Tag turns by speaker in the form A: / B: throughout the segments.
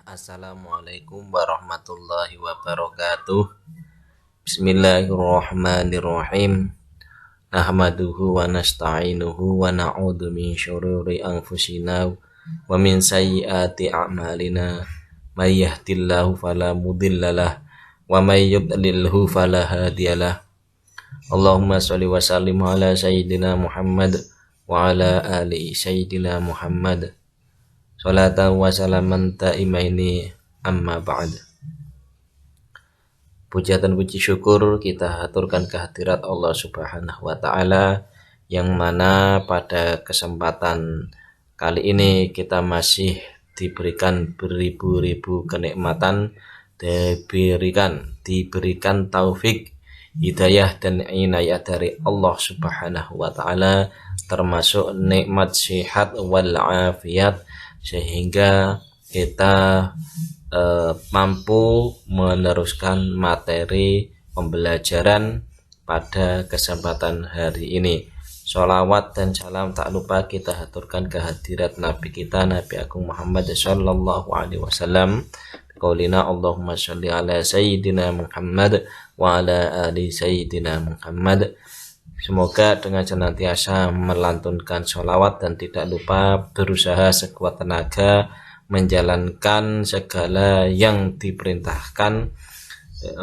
A: Assalamualaikum warahmatullahi wabarakatuh. Bismillahirrahmanirrahim. Nahmaduhu wa nasta'inuhu wa na'udzu min syururi anfusina wa min sayyiati a'malina. May yahdihillahu fala mudhillalah wa may yudlilhu fala hadiyalah. Allahumma shalli wa sallim ala sayyidina Muhammad wa ala ali sayyidina Muhammad. Salatan wa salaman ta'imaini amma ba'd. Puja dan puji syukur kita haturkan kehadirat Allah Subhanahu wa taala, yang mana pada kesempatan kali ini kita masih diberikan beribu-ribu kenikmatan, diberikan taufik, hidayah dan inayah dari Allah Subhanahu wa taala, termasuk nikmat sehat wal afiat, sehingga kita mampu meneruskan materi pembelajaran pada kesempatan hari ini. Sholawat dan salam tak lupa kita haturkan kehadirat Nabi kita, Nabi Agung Muhammad sallallahu alaihi wasallam. Qaulina Allahumma sholli ala sayyidina Muhammad wa ala ali sayyidina Muhammad. Semoga dengan senantiasa melantunkan sholawat dan tidak lupa berusaha sekuat tenaga menjalankan segala yang diperintahkan,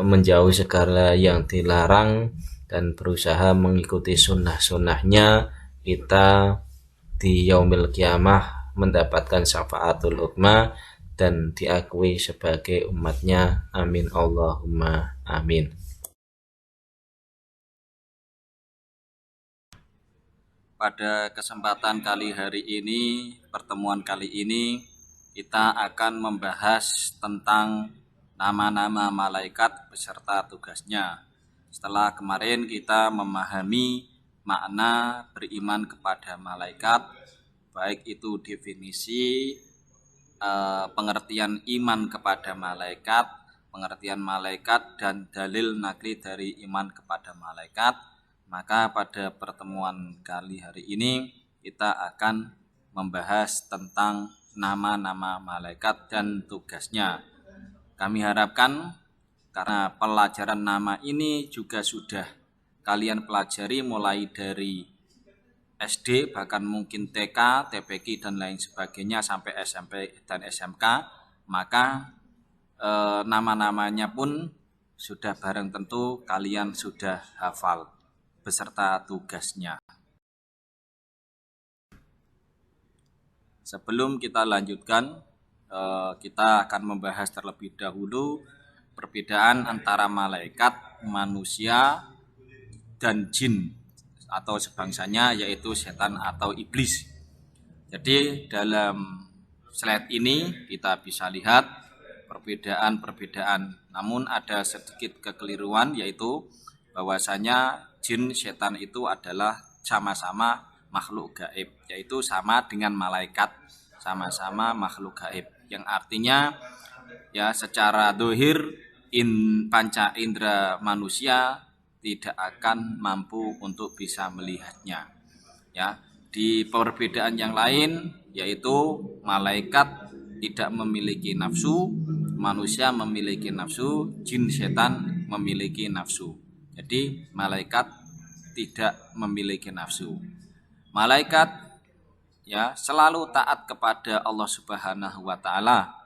A: menjauhi segala yang dilarang, dan berusaha mengikuti sunnah-sunnahnya, kita di yaumil kiamah mendapatkan syafaatul ummah dan diakui sebagai umatnya. Amin Allahumma amin. Pada kesempatan pertemuan kali ini kita akan membahas tentang nama-nama malaikat beserta tugasnya. Setelah kemarin kita memahami makna beriman kepada malaikat, baik itu definisi, pengertian iman kepada malaikat, pengertian malaikat dan dalil nakli dari iman kepada malaikat, maka pada pertemuan kali hari ini kita akan membahas tentang nama-nama malaikat dan tugasnya. Kami harapkan karena pelajaran nama ini juga sudah kalian pelajari mulai dari SD, bahkan mungkin TK, TPQ dan lain sebagainya sampai SMP dan SMK, maka nama-namanya pun sudah bareng tentu kalian sudah hafal beserta tugasnya. Sebelum kita lanjutkan, kita akan membahas terlebih dahulu perbedaan antara malaikat, manusia, dan jin atau sebangsanya, yaitu setan atau iblis. Jadi dalam slide ini kita bisa lihat perbedaan-perbedaan, namun ada sedikit kekeliruan, yaitu bahwasanya jin, setan itu adalah sama-sama makhluk gaib, yaitu sama dengan malaikat, sama-sama makhluk gaib, yang artinya ya secara dohir panca indera manusia tidak akan mampu untuk bisa melihatnya. Ya, di perbedaan yang lain, yaitu malaikat tidak memiliki nafsu, manusia memiliki nafsu, jin setan memiliki nafsu. Jadi malaikat tidak memiliki nafsu. Malaikat ya selalu taat kepada Allah Subhanahu wa taala.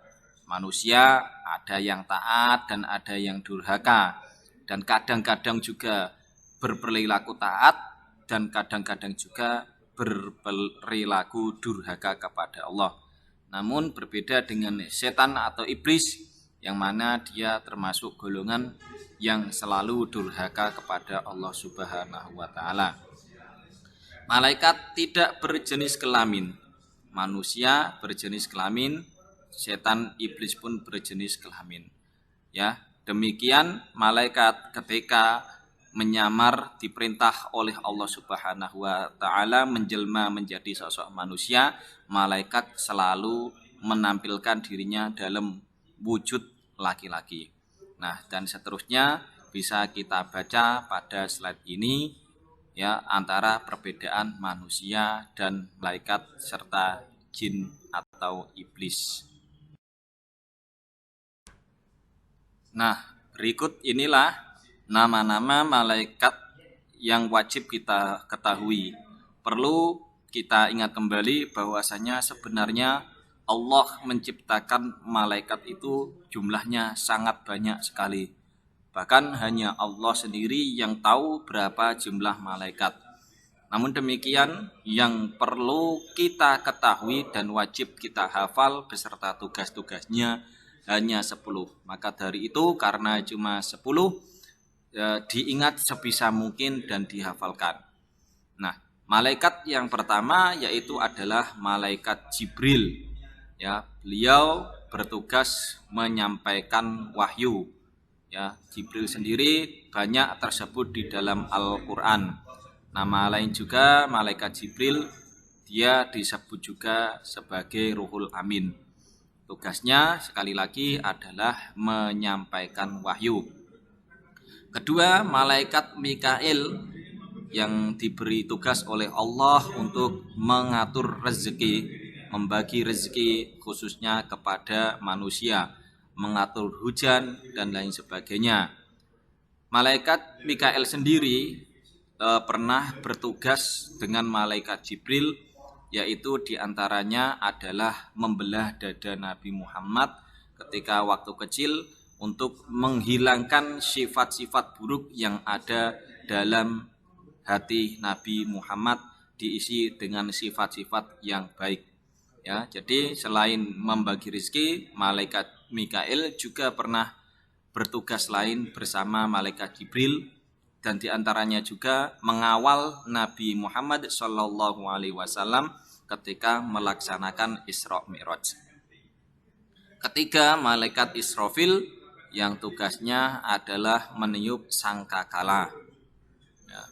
A: Manusia ada yang taat dan ada yang durhaka, dan kadang-kadang juga berperilaku taat dan kadang-kadang juga berperilaku durhaka kepada Allah. Namun berbeda dengan setan atau iblis, yang mana dia termasuk golongan yang selalu durhaka kepada Allah Subhanahu wa taala. Malaikat tidak berjenis kelamin. Manusia berjenis kelamin, setan iblis pun berjenis kelamin. Ya, demikian malaikat ketika menyamar diperintah oleh Allah Subhanahu wa taala menjelma menjadi sosok manusia, malaikat selalu menampilkan dirinya dalam wujud laki-laki. Nah, dan seterusnya bisa kita baca pada slide ini ya, antara perbedaan manusia dan malaikat serta jin atau iblis. Nah, berikut inilah nama-nama malaikat yang wajib kita ketahui. Perlu kita ingat kembali bahwasanya sebenarnya Allah menciptakan malaikat itu jumlahnya sangat banyak sekali. Bahkan hanya Allah sendiri yang tahu berapa jumlah malaikat. Namun demikian, yang perlu kita ketahui dan wajib kita hafal beserta tugas-tugasnya hanya 10. Maka dari itu karena cuma 10, diingat sebisa mungkin dan dihafalkan. Nah, malaikat yang pertama yaitu adalah malaikat Jibril. Ya, beliau bertugas menyampaikan wahyu. Ya, Jibril sendiri banyak tersebut di dalam Al-Qur'an. Nama lain juga malaikat Jibril, dia disebut juga sebagai Ruhul Amin. Tugasnya sekali lagi adalah menyampaikan wahyu. Kedua, malaikat Mikail yang diberi tugas oleh Allah untuk mengatur rezeki, membagi rezeki khususnya kepada manusia, mengatur hujan dan lain sebagainya. Malaikat Mikail sendiri pernah bertugas dengan malaikat Jibril, yaitu diantaranya adalah membelah dada Nabi Muhammad ketika waktu kecil untuk menghilangkan sifat-sifat buruk yang ada dalam hati Nabi Muhammad, diisi dengan sifat-sifat yang baik. Ya, jadi selain membagi rezeki, malaikat Mikail juga pernah bertugas lain bersama malaikat Jibril, dan diantaranya juga mengawal Nabi Muhammad SAW ketika melaksanakan Isra Mi'raj. Ketiga, malaikat Israfil yang tugasnya adalah meniup sangkakala. Ya,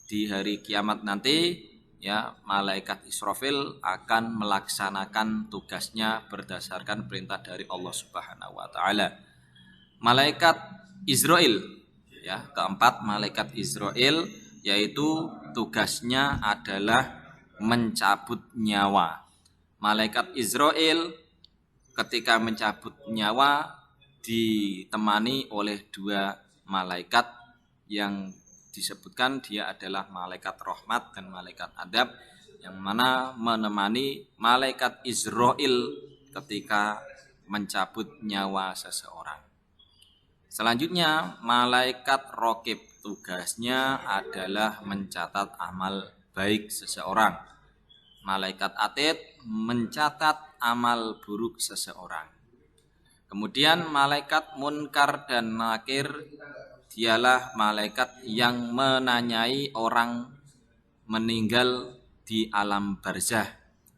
A: di hari kiamat nanti, ya, malaikat Israfil akan melaksanakan tugasnya berdasarkan perintah dari Allah Subhanahu wa taala. Malaikat Israel, ya, keempat malaikat Israel, yaitu tugasnya adalah mencabut nyawa. Malaikat Israel ketika mencabut nyawa ditemani oleh dua malaikat yang disebutkan dia adalah malaikat rahmat dan malaikat adab, yang mana menemani malaikat Israel ketika mencabut nyawa seseorang. Selanjutnya, malaikat raqib, tugasnya adalah mencatat amal baik seseorang. Malaikat atid mencatat amal buruk seseorang. Kemudian malaikat munkar dan nakir, dialah malaikat yang menanyai orang meninggal di alam barzah,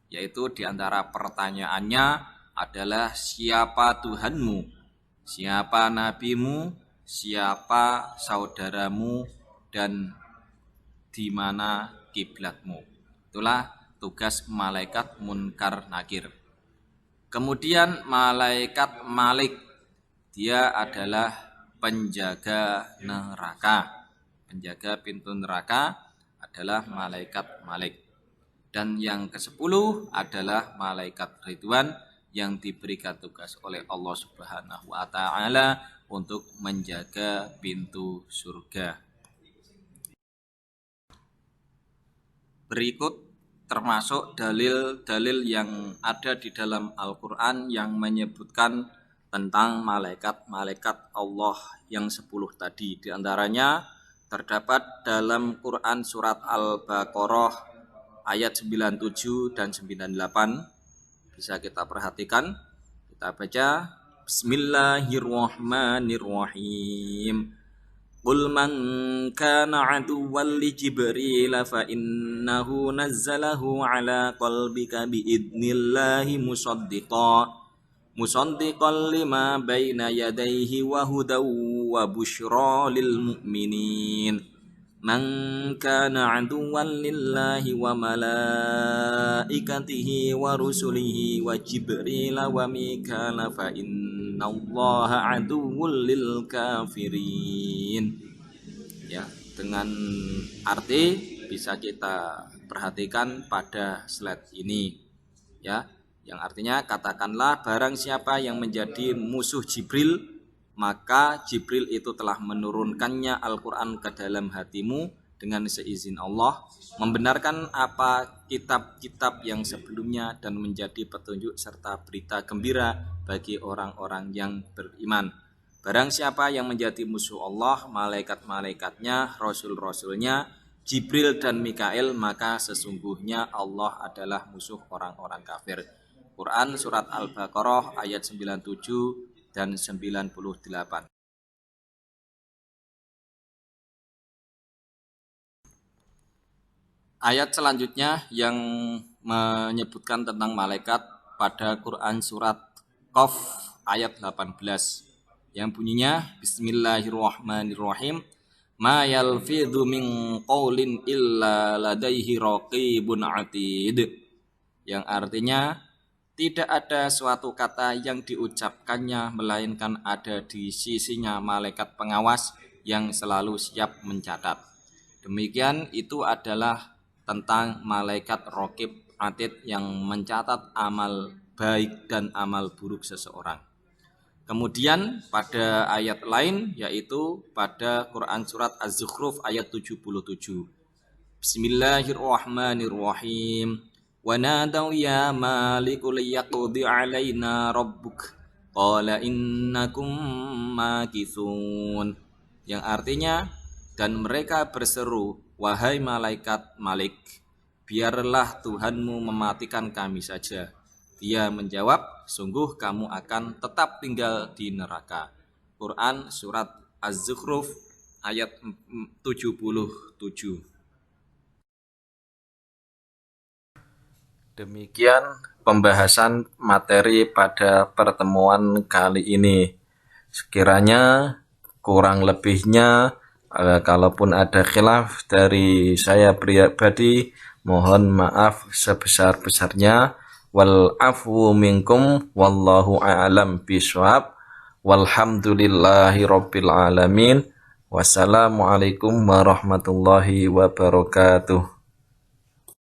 A: yaitu diantara pertanyaannya adalah siapa Tuhanmu, siapa nabimu, siapa saudaramu, dan di mana kiblatmu. Itulah tugas malaikat munkar nakir. Kemudian malaikat Malik, dia adalah penjaga neraka. Penjaga pintu neraka adalah malaikat Malik. Dan yang ke-10 adalah malaikat Ridwan yang diberikan tugas oleh Allah Subhanahu wa taala untuk menjaga pintu surga. Berikut termasuk dalil-dalil yang ada di dalam Al-Qur'an yang menyebutkan tentang malaikat-malaikat Allah yang 10 tadi. Di antaranya terdapat dalam Quran surat Al-Baqarah ayat 97 dan 98. Bisa kita perhatikan. Kita baca. Bismillahirrahmanirrahim. Qul man kana aduwwan li Jibril fa innahu nazzalahu ala qalbika biidnillahi musaddiqan lima baina yadayhi wa hudaw wa busyra lil mu'minin. Man kana aduwwan lillahi wa malaikatihi wa rusulihi wa Jibril wa Mikala fa innallaha aduwwul lil kafirin. Ya, dengan arti bisa kita perhatikan pada slide ini, ya, yang artinya katakanlah barang siapa yang menjadi musuh Jibril, maka Jibril itu telah menurunkannya Al-Quran ke dalam hatimu dengan seizin Allah, membenarkan apa kitab-kitab yang sebelumnya dan menjadi petunjuk serta berita gembira bagi orang-orang yang beriman. Barang siapa yang menjadi musuh Allah, malaikat-malaikatnya, rasul-rasulnya, Jibril dan Mikail, maka sesungguhnya Allah adalah musuh orang-orang kafir. Quran Surat Al-Baqarah ayat 97 dan 98. Ayat selanjutnya yang menyebutkan tentang malaikat pada Quran Surat Qaf ayat 18. Yang bunyinya Bismillahirrahmanirrahim. Ma yalfidhu min qaulin illa ladaihi raqibun atid. Yang artinya tidak ada suatu kata yang diucapkannya melainkan ada di sisinya malaikat pengawas yang selalu siap mencatat. Demikian itu adalah tentang malaikat raqib atid yang mencatat amal baik dan amal buruk seseorang. Kemudian pada ayat lain yaitu pada Quran Surat Az-Zukhruf ayat 77. Bismillahirrahmanirrahim. Wa nadaw ya maliku liyaqdi alaina rabbuk qala innakum makithun. Yang artinya, dan mereka berseru, wahai malaikat Malik, biarlah Tuhanmu mematikan kami saja. Dia menjawab, sungguh kamu akan tetap tinggal di neraka. Quran Surat Az-Zukhruf ayat 77. Demikian pembahasan materi pada pertemuan kali ini. Sekiranya kurang lebihnya, kalaupun ada khilaf dari saya pribadi, mohon maaf sebesar-besarnya. Wal afwu minkum wallahu a'lam bishawab. Walhamdulillahi rabbil alamin. Wassalamualaikum warahmatullahi wabarakatuh.